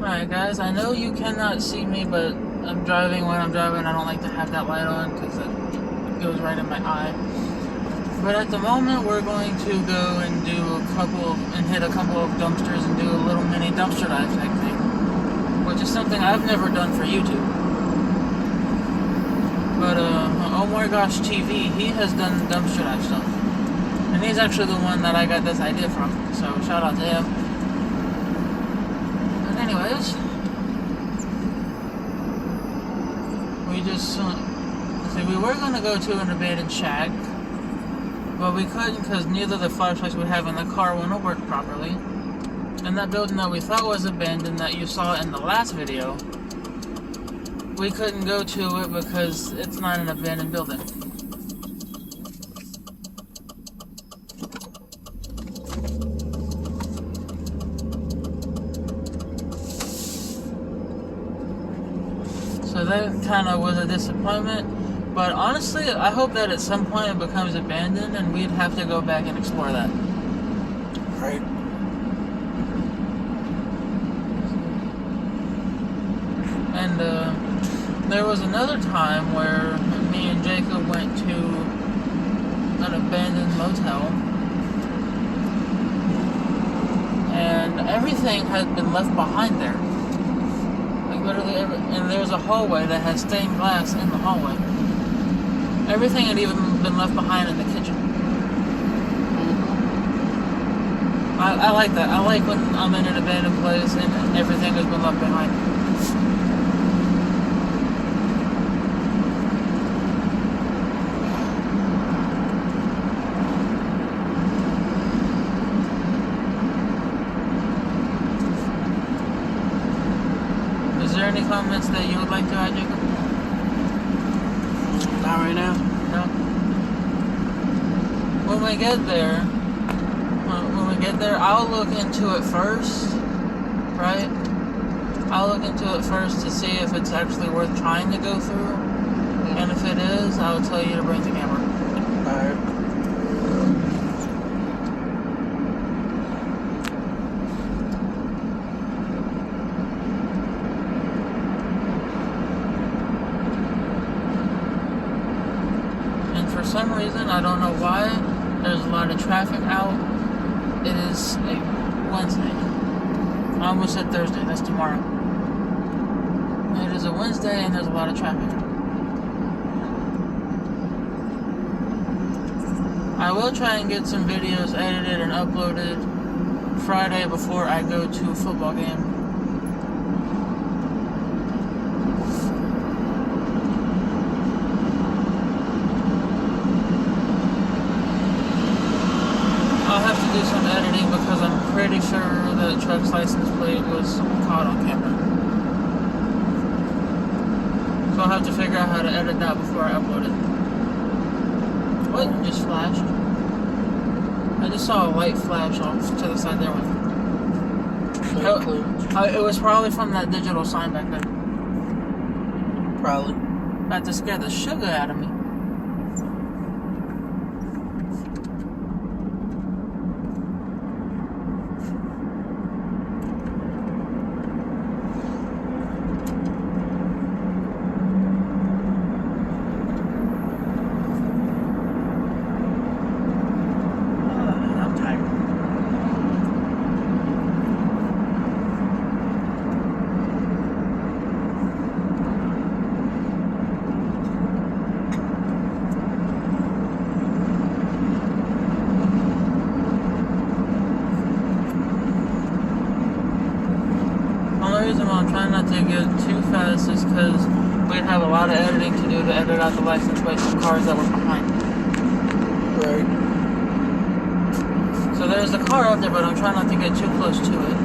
Alright guys, I know you cannot see me, but I'm driving when I'm driving. I don't like to have that light on because it goes right in my eye. But at the moment, we're going to go and hit a couple of dumpsters and do a little mini dumpster dive type thing, which is something I've never done for YouTube. But Oh My Gosh TV, he has done dumpster dive stuff, and he's actually the one that I got this idea from. So shout out to him. But anyways, we were going to go to an abandoned shack, but we couldn't because neither of the flashlights we have in the car want to work properly. And that building that we thought was abandoned that you saw in the last video, we couldn't go to it because it's not an abandoned building. So that kind of was a disappointment. But honestly, I hope that at some point it becomes abandoned and we'd have to go back and explore that. Right. And there was another time where me and Jacob went to an abandoned motel, and everything had been left behind there. Like literally and there's a hallway that has stained glass in the hallway. Everything had even been left behind in the kitchen. I like that. I like when I'm in an abandoned place and everything has been left behind. Is there any comments that you would like to add, Jacob? Not right now. No. When we get there, I'll look into it first, right? I'll look into it first to see if it's actually worth trying to go through. And if it is, I'll tell you to bring the camera. Alright. For some reason, I don't know why, there's a lot of traffic out. It is a Wednesday. I almost said Thursday, that's tomorrow. It is a Wednesday and there's a lot of traffic. I will try and get some videos edited and uploaded Friday before I go to a football game. I'll have to do some editing because I'm pretty sure the truck's license plate was caught on camera. So I'll have to figure out how to edit that before I upload it. What just flashed? I just saw a light flash off to the side there. It was probably from that digital sign back there. Probably. About to scare the sugar out of me. I'm trying not to get too fast is because we'd have a lot of editing to do to edit out the license plates of cars that were behind. Right. So there's a car up there, but I'm trying not to get too close to it.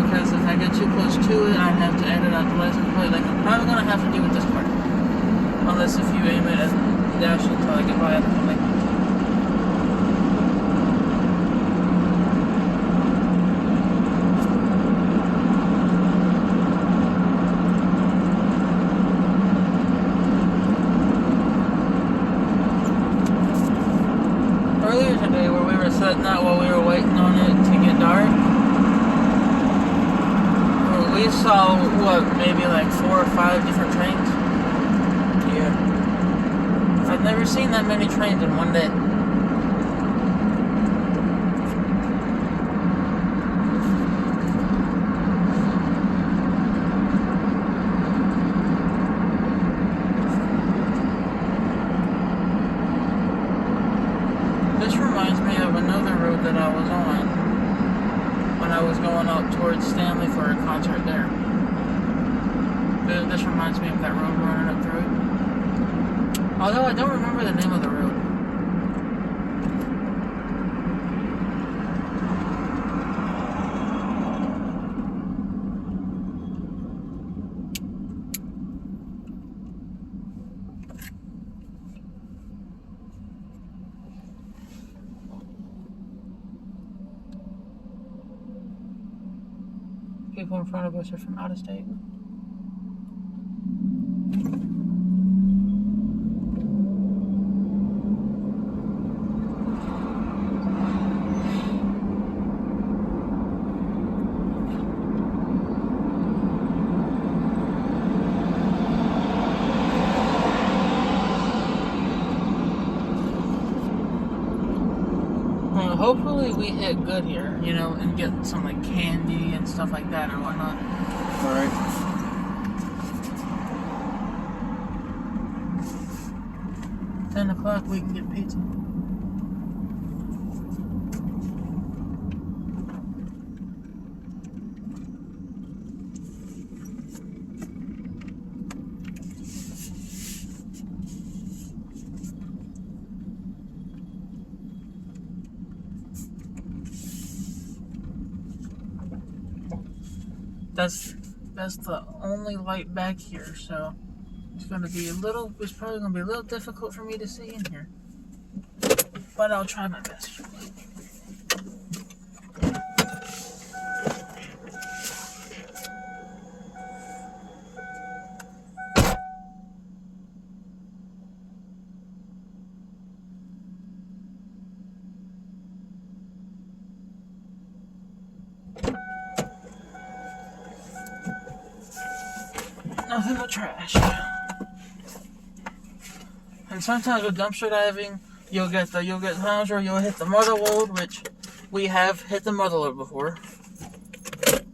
Because if I get too close to it, I'd have to edit out the license plate, like I'm probably going to have to do with this car. Unless if you aim it and dash it until I get by it or something. whatnot while we were waiting on it to get dark. We saw, maybe like 4 or 5 different trains? Yeah. I've never seen that many trains in one day. This reminds me of another road that I was on when I was going up towards Stanley for a concert there. This reminds me of that road running up through it. Although I don't remember the name of the road. People in front of us are from out of state. Hopefully we hit good here, you know, and get some like candy and stuff like that and whatnot. Alright. $10 we can get pizza. That's the only light back here, so it's probably gonna be a little difficult for me to see in here. But I'll try my best. Nothing but trash. And sometimes with dumpster diving, you'll get times where you'll hit the motherlode, which we have hit the motherlode before.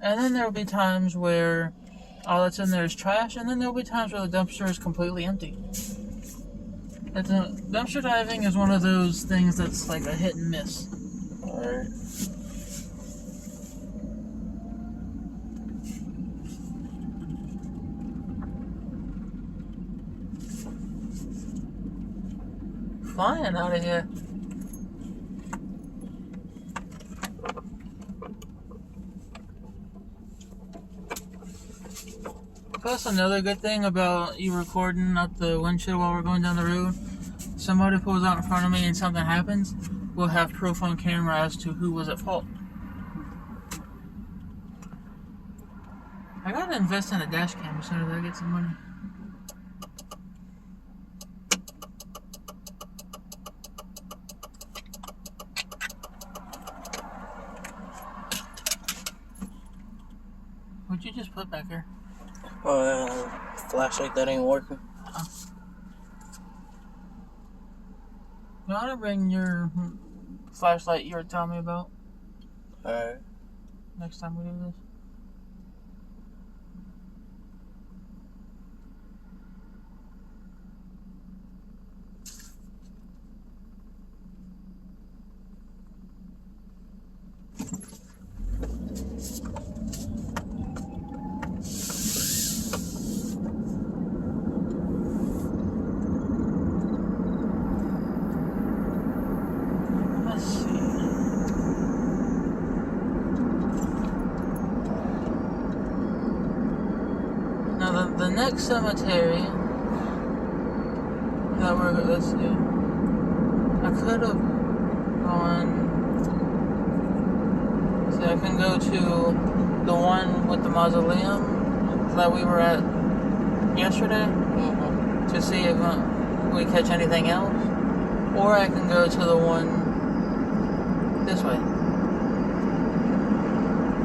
And then there'll be times where all that's in there is trash, and then there'll be times where the dumpster is completely empty. Dumpster diving is one of those things that's like a hit and miss. Alright. Flying out of here. Plus, another good thing about you recording out the windshield while we're going down the road, somebody pulls out in front of me and something happens, we'll have proof on camera as to who was at fault. I gotta invest in a dash cam as soon as I get some money. What'd you just put back here? Flashlight that ain't working. You want to bring your flashlight you were telling me about Alright. next time we do this? The next cemetery that let's see. I could have gone. See, I can go to the one with the mausoleum that we were at yesterday to see if we catch anything else, or I can go to the one this way.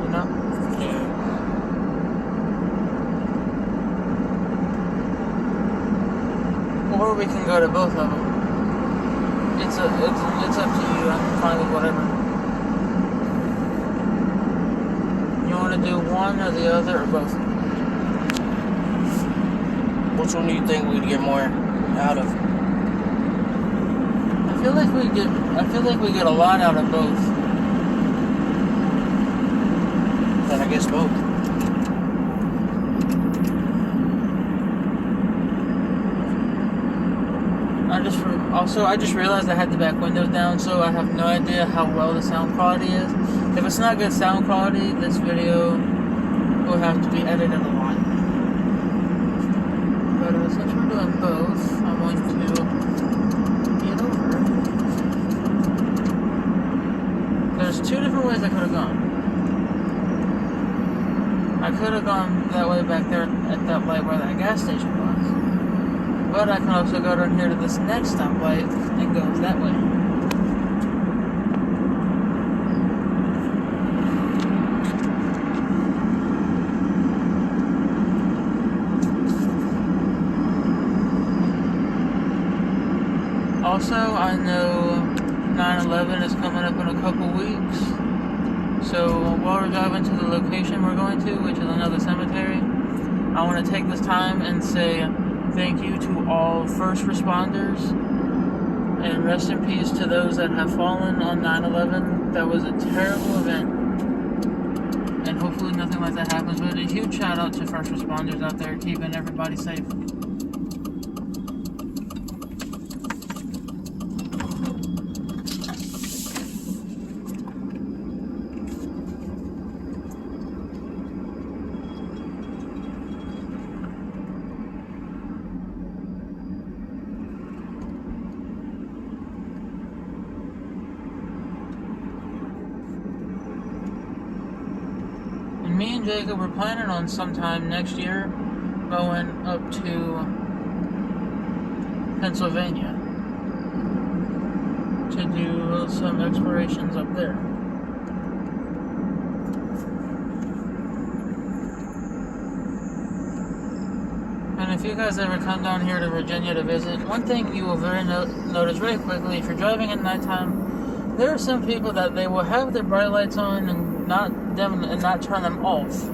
You know? Yeah. Or we can go to both of them. It's up to you. I'm fine with whatever. You want to do one or the other or both? Which one do you think we'd get more out of? I feel like we get a lot out of both. Then I guess both. I just realized I had the back windows down, so I have no idea how well the sound quality is. If it's not good sound quality, this video will have to be edited a lot. But since we're doing both, I'm going to get over. There's two different ways I could have gone. I could have gone that way back there at that light where that gas station was. But I can also go down here to this next stoplight and go that way. Also, I know 9/11 is coming up in a couple weeks. So while we're driving to the location we're going to, which is another cemetery, I want to take this time and say thank you to all first responders, and rest in peace to those that have fallen on 9/11. That was a terrible event, and hopefully nothing like that happens, but a huge shout out to first responders out there keeping everybody safe. Me and Jacob were planning on sometime next year going up to Pennsylvania to do some explorations up there. And if you guys ever come down here to Virginia to visit, one thing you will notice very quickly, if you're driving at nighttime, there are some people that they will have their bright lights on and not turn them off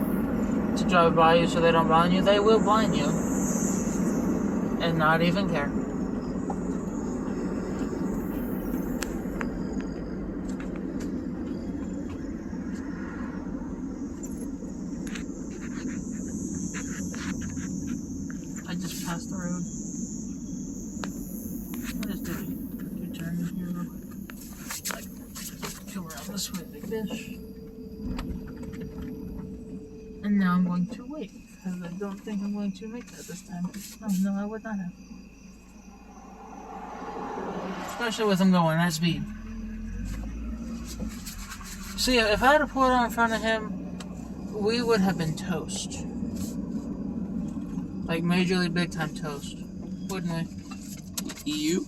to drive by you so they don't blind you. They will blind you and not even care. I just passed the road. I'll just do a turn here real quick. Like, come around this way like this. And now I'm going to wait, because I don't think I'm going to make that this time. Oh, no, I would not have. Especially with him going at speed. See, if I had pulled out in front of him, we would have been toast. Like majorly big time toast. Wouldn't we? You?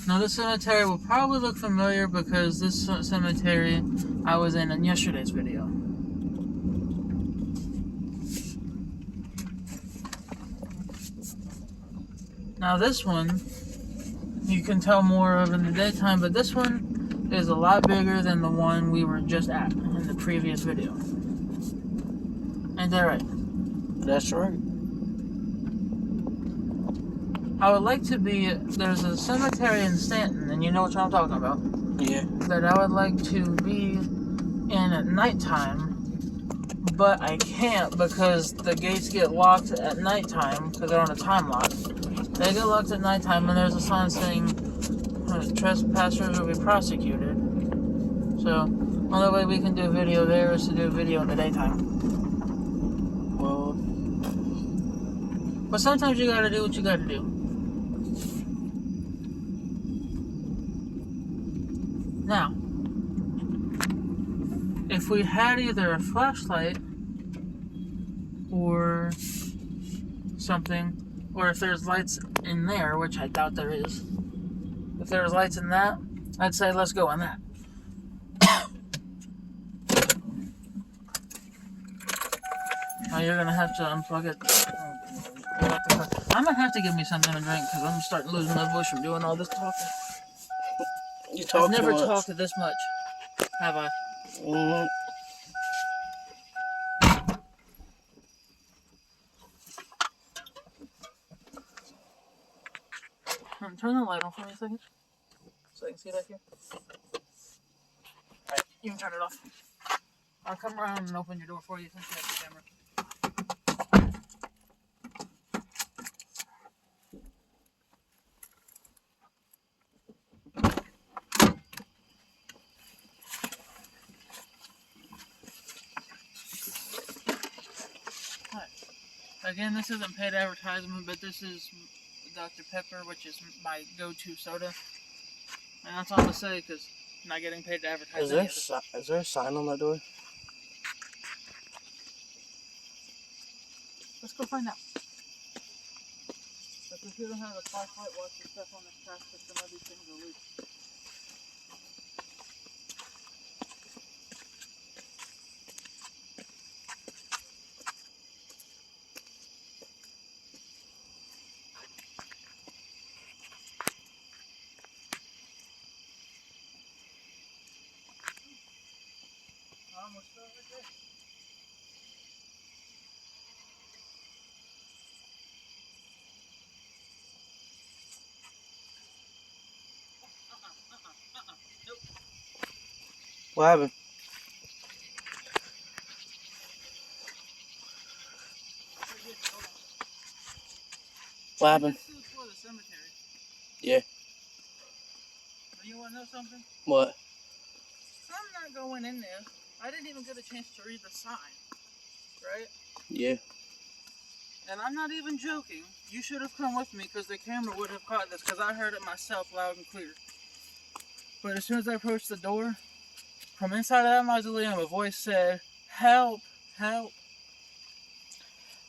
Now this cemetery will probably look familiar because this cemetery I was in yesterday's video. Now this one, you can tell more of in the daytime, but this one is a lot bigger than the one we were just at in the previous video. Ain't that right? That's right. I would like to be, there's a cemetery in Stanton, and you know what I'm talking about. Yeah. That I would like to be in at nighttime, but I can't because the gates get locked at nighttime because they're on a time lock. They get locked at nighttime and there's a sign saying trespassers will be prosecuted. So, only way we can do a video there is to do a video in the daytime. Well, But sometimes you gotta do what you gotta do. Now, if we had either a flashlight or something, or if there's lights in there, which I doubt there is, if there's lights in that, I'd say let's go on that. Oh, you're gonna have to unplug it. I'm gonna have to give me something to drink because I'm starting to lose my voice from doing all this talking. You talk I've never too much. talked this much, have I? Mm-hmm. Turn the light on for me a second, so I can see back here. Alright, you can turn it off. I'll come around and open your door for you since you have the camera. Again, this isn't paid advertisement, but this is Dr. Pepper, which is my go-to soda. And that's all I'm going to say, because I'm not getting paid to advertise. Is there a sign on that door? Let's go find out. But if you don't have a flashlight, watch your stuff on this path, because some of these things are loose. Almost right there. Nope. What happened? What happened? This is for the cemetery. Yeah. You want to know something? What? I'm not going in there. I didn't even get a chance to read the sign. Right? Yeah. And I'm not even joking. You should have come with me because the camera would have caught this because I heard it myself loud and clear. But as soon as I approached the door, from inside of that mausoleum, a voice said, "Help, help."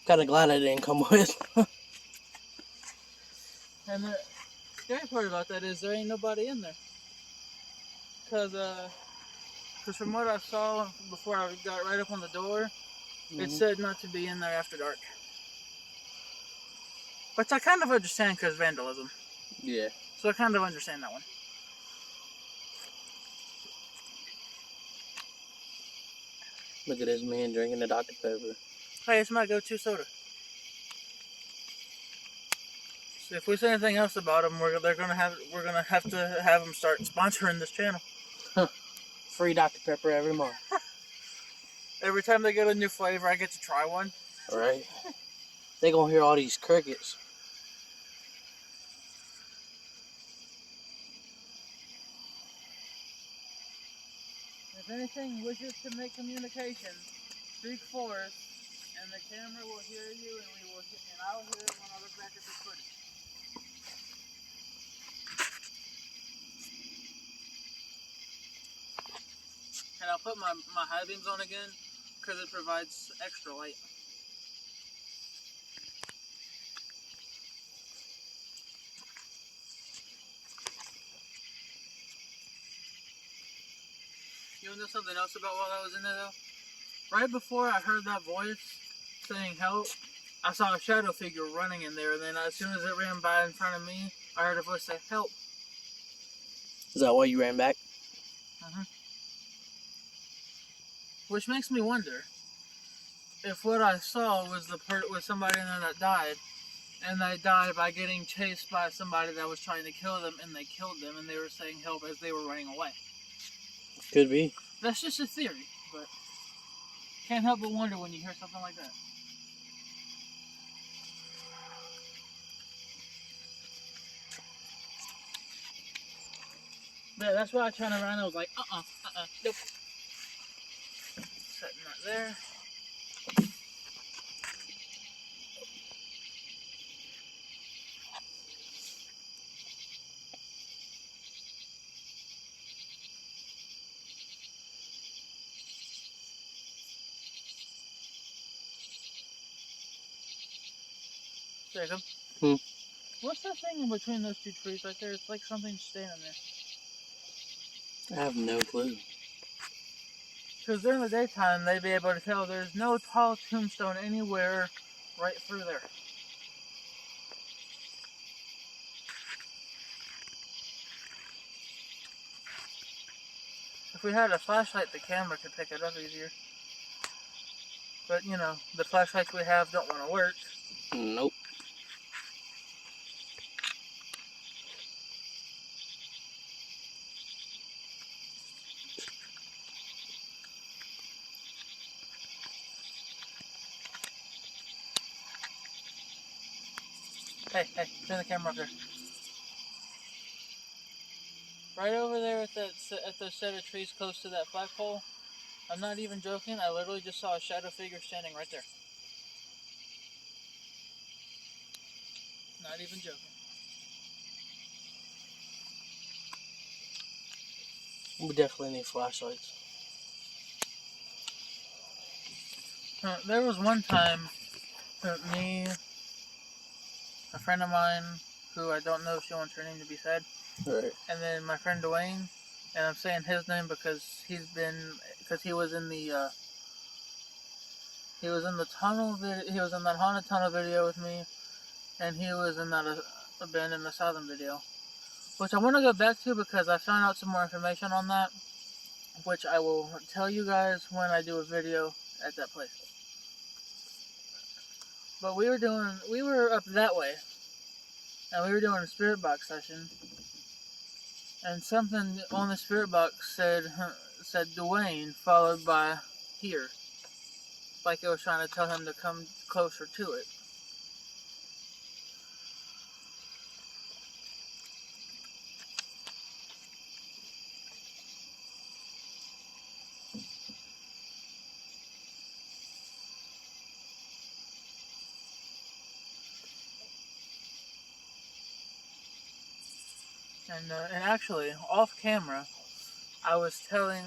Kinda glad I didn't come with. And the scary part about that is there ain't nobody in there. Because from what I saw before I got right up on the door, it said not to be in there after dark. Which I kind of understand because vandalism. Yeah. So I kind of understand that one. Look at this man drinking the Dr. Pepper. Hey, it's my go-to soda. So if we say anything else about them, we're gonna have to have them start sponsoring this channel. Free Dr. Pepper every month. Every time they get a new flavor, I get to try one. Right. They gonna hear all these crickets. If anything wishes to make communication, speak for us, and the camera will hear you, and I'll hear it when I look back at this footage. And I'll put my high beams on again because it provides extra light. You know something else about while I was in there though? Right before I heard that voice saying help, I saw a shadow figure running in there, and then as soon as it ran by in front of me, I heard a voice say help. Is that why you ran back? Which makes me wonder if what I saw was was somebody in there that died, and they died by getting chased by somebody that was trying to kill them, and they killed them, and they were saying help as they were running away. Could be. That's just a theory, but can't help but wonder when you hear something like that. Yeah, that's why I turned around and I was like, nope. Setting that there. Jacob. What's that thing in between those two trees right there? It's like something standing there. I have no clue. Because during the daytime, they'd be able to tell there's no tall tombstone anywhere right through there. If we had a flashlight, the camera could pick it up easier. But, you know, the flashlights we have don't want to work. Nope. Hey, turn the camera up there. Right over there at the set of trees close to that flagpole, I'm not even joking, I literally just saw a shadow figure standing right there. Not even joking. We definitely need flashlights. There was one time that me, a friend of mine, who I don't know if she wants her name to be said, Right. and then my friend Dwayne, and I'm saying his name because he was in the tunnel he was in that haunted tunnel video with me, and he was in that abandoned asylum video, which I want to go back to because I found out some more information on that, which I will tell you guys when I do a video at that place. But we were up that way, and we were doing a spirit box session, and something on the spirit box said Dwayne followed by here, like it was trying to tell him to come closer to it. And actually, off camera, I was telling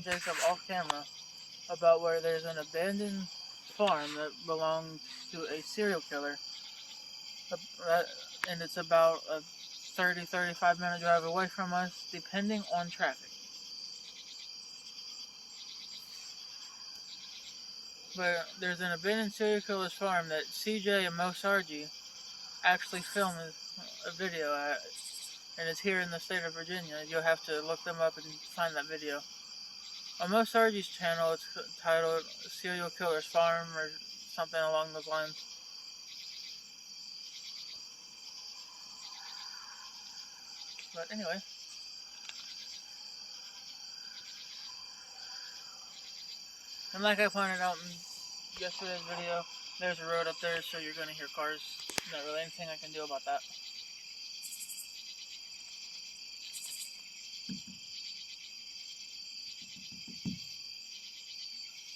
Jacob off camera about where there's an abandoned farm that belonged to a serial killer, and it's about a 35 minute drive away from us, depending on traffic. But there's an abandoned serial killer's farm that CJ and Mo Sargi actually filmed a video at, and it's here in the state of Virginia. You'll have to look them up and find that video. On Mo Sargi's channel, it's titled Serial Killer's Farm or something along those lines. But anyway. And like I pointed out in yesterday's video, there's a road up there, so you're going to hear cars. Not really anything I can do about that.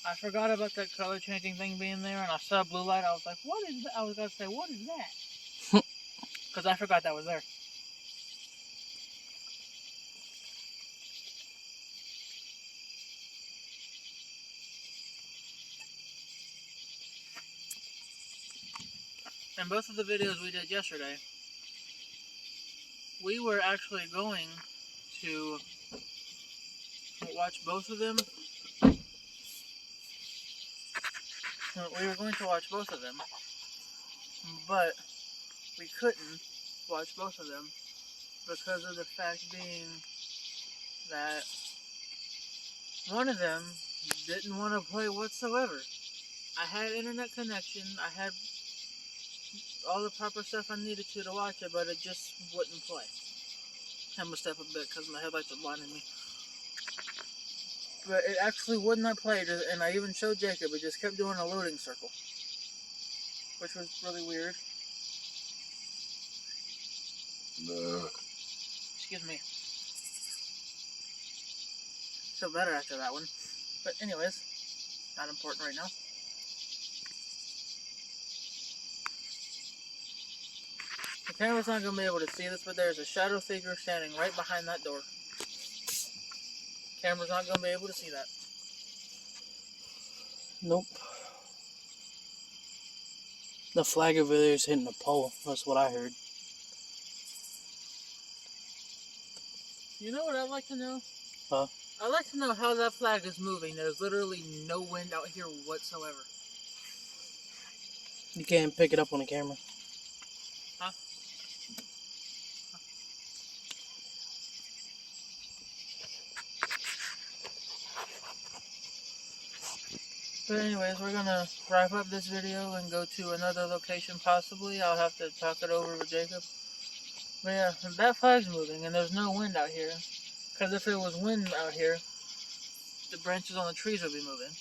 I forgot about that color changing thing being there, and I saw blue light. I was like, what is that? I was going to say, what is that? Because I forgot that was there. In both of the videos we did yesterday, we were actually going to watch both of them. We were going to watch both of them, but we couldn't watch both of them because of the fact being that one of them didn't want to play whatsoever. I had internet connection, I had all the proper stuff I needed to watch it, but it just wouldn't play. I'm gonna step a bit because my headlights are blinding me. But it actually would not play, and I even showed Jacob, it just kept doing a loading circle, which was really weird. Excuse me. Feel better after that one. But anyways, not important right now. The camera's not going to be able to see this, but there's a shadow figure standing right behind that door. Camera's not going to be able to see that. Nope. The flag over there is hitting the pole. That's what I heard. You know what I'd like to know? Huh? I'd like to know how that flag is moving. There's literally no wind out here whatsoever. You can't pick it up on the camera. Huh? But anyways, we're gonna wrap up this video and go to another location possibly. I'll have to talk it over with Jacob. But yeah, that flag's moving and there's no wind out here. Because if it was wind out here, the branches on the trees would be moving.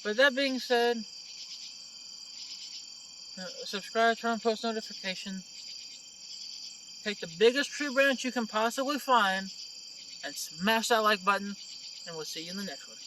But that being said, subscribe, turn on post notification. Take the biggest tree branch you can possibly find and smash that like button. And we'll see you in the next one.